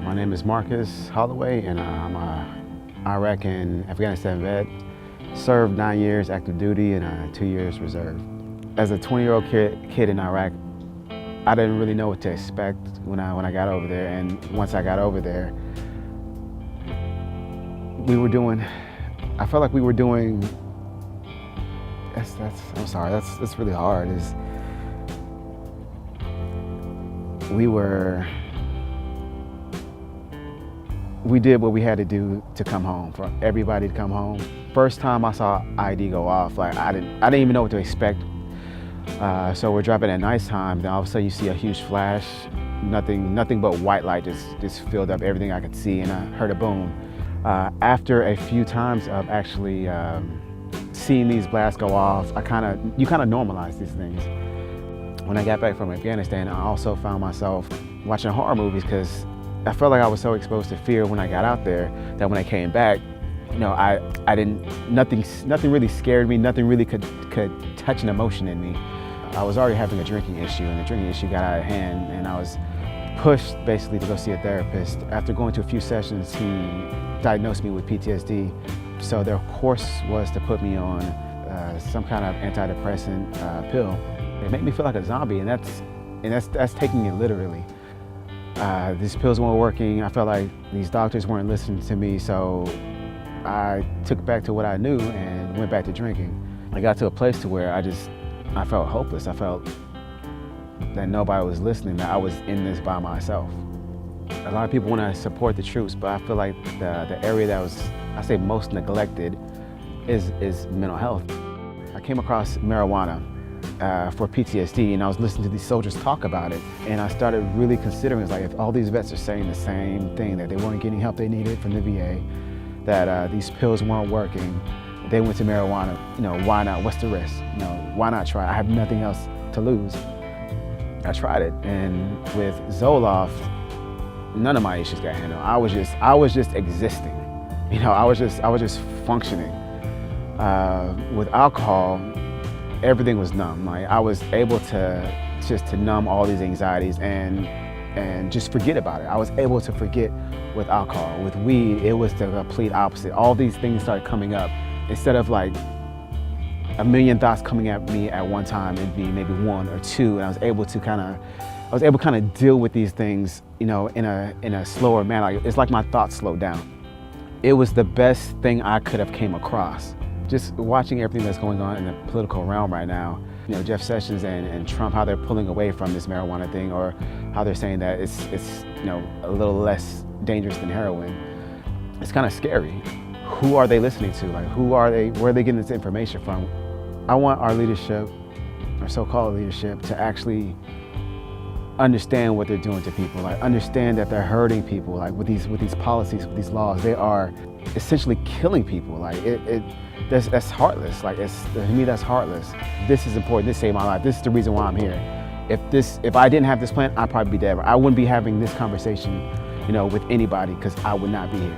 My name is Marcus Holloway, and I'm a Iraq and Afghanistan vet. Served 9 years active duty and 2 years reserve. As a 20-year-old kid in Iraq, I didn't really know what to expect when I got over there. And once I got over there, I felt like we were doing. I'm sorry. That's really hard. We did what we had to do to come home, for everybody to come home. First time I saw ID go off, like I didn't even know what to expect. So we're driving at nighttime, then all of a sudden you see a huge flash, nothing but white light just filled up everything I could see, and I heard a boom. After a few times of actually seeing these blasts go off, you kind of normalize these things. When I got back from Afghanistan, I also found myself watching horror movies because I felt like I was so exposed to fear when I got out there that when I came back, nothing really scared me, nothing really could touch an emotion in me. I was already having a drinking issue, and the drinking issue got out of hand, and I was pushed basically to go see a therapist. After going to a few sessions, he diagnosed me with PTSD. So their course was to put me on some kind of antidepressant pill. It made me feel like a zombie, and that's taking it literally. These pills weren't working. I felt like these doctors weren't listening to me, so I took it back to what I knew and went back to drinking. I got to a place to where I felt hopeless. I felt that nobody was listening, that I was in this by myself. A lot of people want to support the troops, but I feel like the area that was, I say, most neglected is mental health. I came across marijuana for PTSD, and I was listening to these soldiers talk about it, and I started really considering, it's like, if all these vets are saying the same thing, that they weren't getting help they needed from the VA, that these pills weren't working, they went to marijuana, why not? What's the risk? Why not try? I have nothing else to lose. I tried it, and with Zoloft, none of my issues got handled. I was just existing. I was just functioning. With alcohol, everything was numb. Like, I was able to numb all these anxieties and just forget about it. I was able to forget with alcohol. With weed, it was the complete opposite. All these things started coming up. Instead of like a million thoughts coming at me at one time, it'd be maybe one or two, and I was able to kind of deal with these things, in a slower manner. It's like my thoughts slowed down. It was the best thing I could have came across. Just watching everything that's going on in the political realm right now, Jeff Sessions and Trump, how they're pulling away from this marijuana thing, or how they're saying that it's a little less dangerous than heroin. It's kind of scary. Who are they listening to? Like, who are they? Where are they getting this information from? I want our leadership, our so-called leadership, to actually understand what they're doing to people. Like, understand that they're hurting people. Like, with these policies, with these laws, they are essentially killing people. Like, that's heartless. Like, to me, that's heartless. This is important. This saved my life. This is the reason why I'm here. If I didn't have this plan, I'd probably be dead. I wouldn't be having this conversation, with anybody, because I would not be here.